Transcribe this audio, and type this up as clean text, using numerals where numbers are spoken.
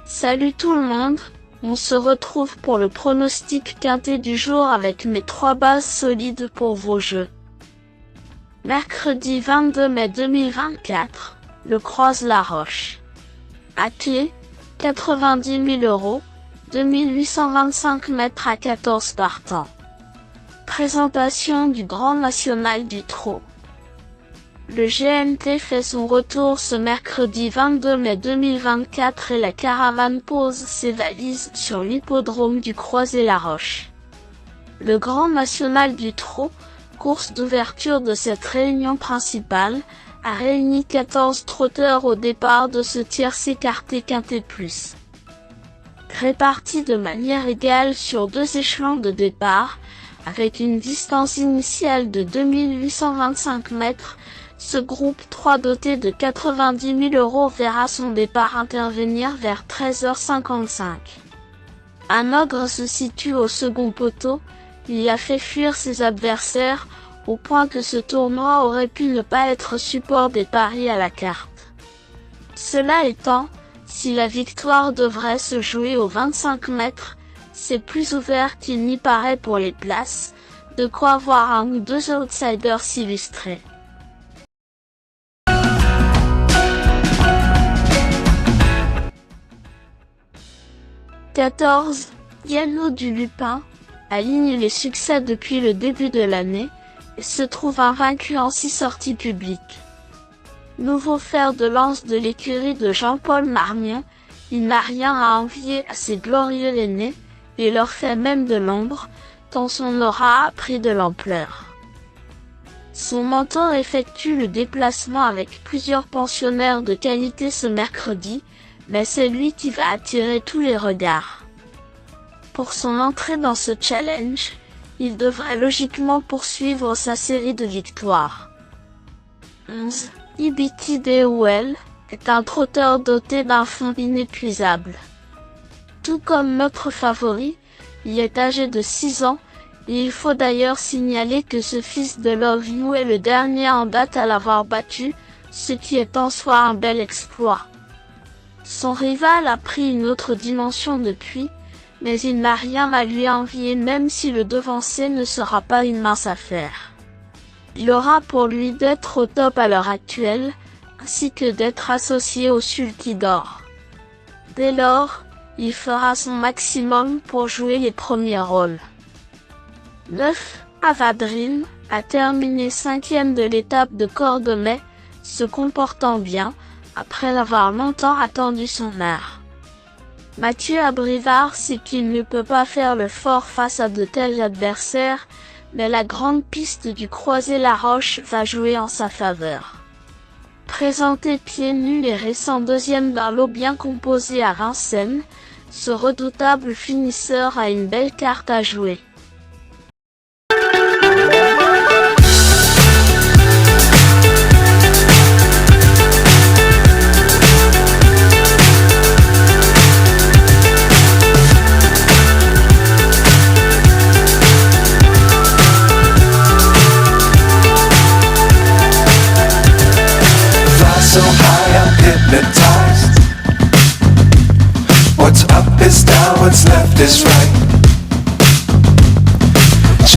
Salut tout le monde, on se retrouve pour le pronostic quintet du jour avec mes 3 bases solides pour vos jeux. Mercredi 22 mai 2024, le Croise-la-Roche. À clé, 90 000 €, 2825 mètres à 14 partants. Présentation du Grand National du Trot. Le GNT fait son retour ce mercredi 22 mai 2024 et la caravane pose ses valises sur l'hippodrome du Croise-la-Roche. Le Grand National du Trot, course d'ouverture de cette réunion principale, a réuni 14 trotteurs au départ de ce tierce écarté quintet plus. Répartis de manière égale sur 2 échelons de départ, avec une distance initiale de 2825 mètres, ce groupe 3 doté de 90 000 € verra son départ intervenir vers 13h55. Un ogre se situe au second poteau, il y a fait fuir ses adversaires, au point que ce tournoi aurait pu ne pas être support des paris à la carte. Cela étant, si la victoire devrait se jouer aux 25 mètres, c'est plus ouvert qu'il n'y paraît pour les places, de quoi voir un ou deux outsiders s'illustrer. « 14. Yellow du Lupin aligne les succès depuis le début de l'année, et se trouve invaincu en 6 sorties publiques. Nouveau fer de lance de l'écurie de Jean-Paul Marmion, il n'a rien à envier à ses glorieux aînés, et leur fait même de l'ombre, tant son aura a pris de l'ampleur. Son mentor effectue le déplacement avec plusieurs pensionnaires de qualité ce mercredi, mais c'est lui qui va attirer tous les regards. Pour son entrée dans ce challenge, il devrait logiquement poursuivre sa série de victoires. 11. IBTDOL est un trotteur doté d'un fond inépuisable. Tout comme notre favori, il est âgé de 6 ans, et il faut d'ailleurs signaler que ce fils de Love You est le dernier en date à l'avoir battu, ce qui est en soi un bel exploit. Son rival a pris une autre dimension depuis, mais il n'a rien à lui envier même si le devancer ne sera pas une mince affaire. Il aura pour lui d'être au top à l'heure actuelle, ainsi que d'être associé au Sulky d'Or. Dès lors, il fera son maximum pour jouer les premiers rôles. 9. Avadrine a terminé 5e de l'étape de Cordemais, se comportant bien, après l'avoir longtemps attendu son heure. Mathieu Abrivard sait qu'il ne peut pas faire le fort face à de tels adversaires, mais la grande piste du Croise-la-Roche va jouer en sa faveur. Présenté pieds nus et récent 2e d'un lot bien composé à Vincennes, ce redoutable finisseur a une belle carte à jouer. So high I'm hypnotized. What's up is down, what's left is right.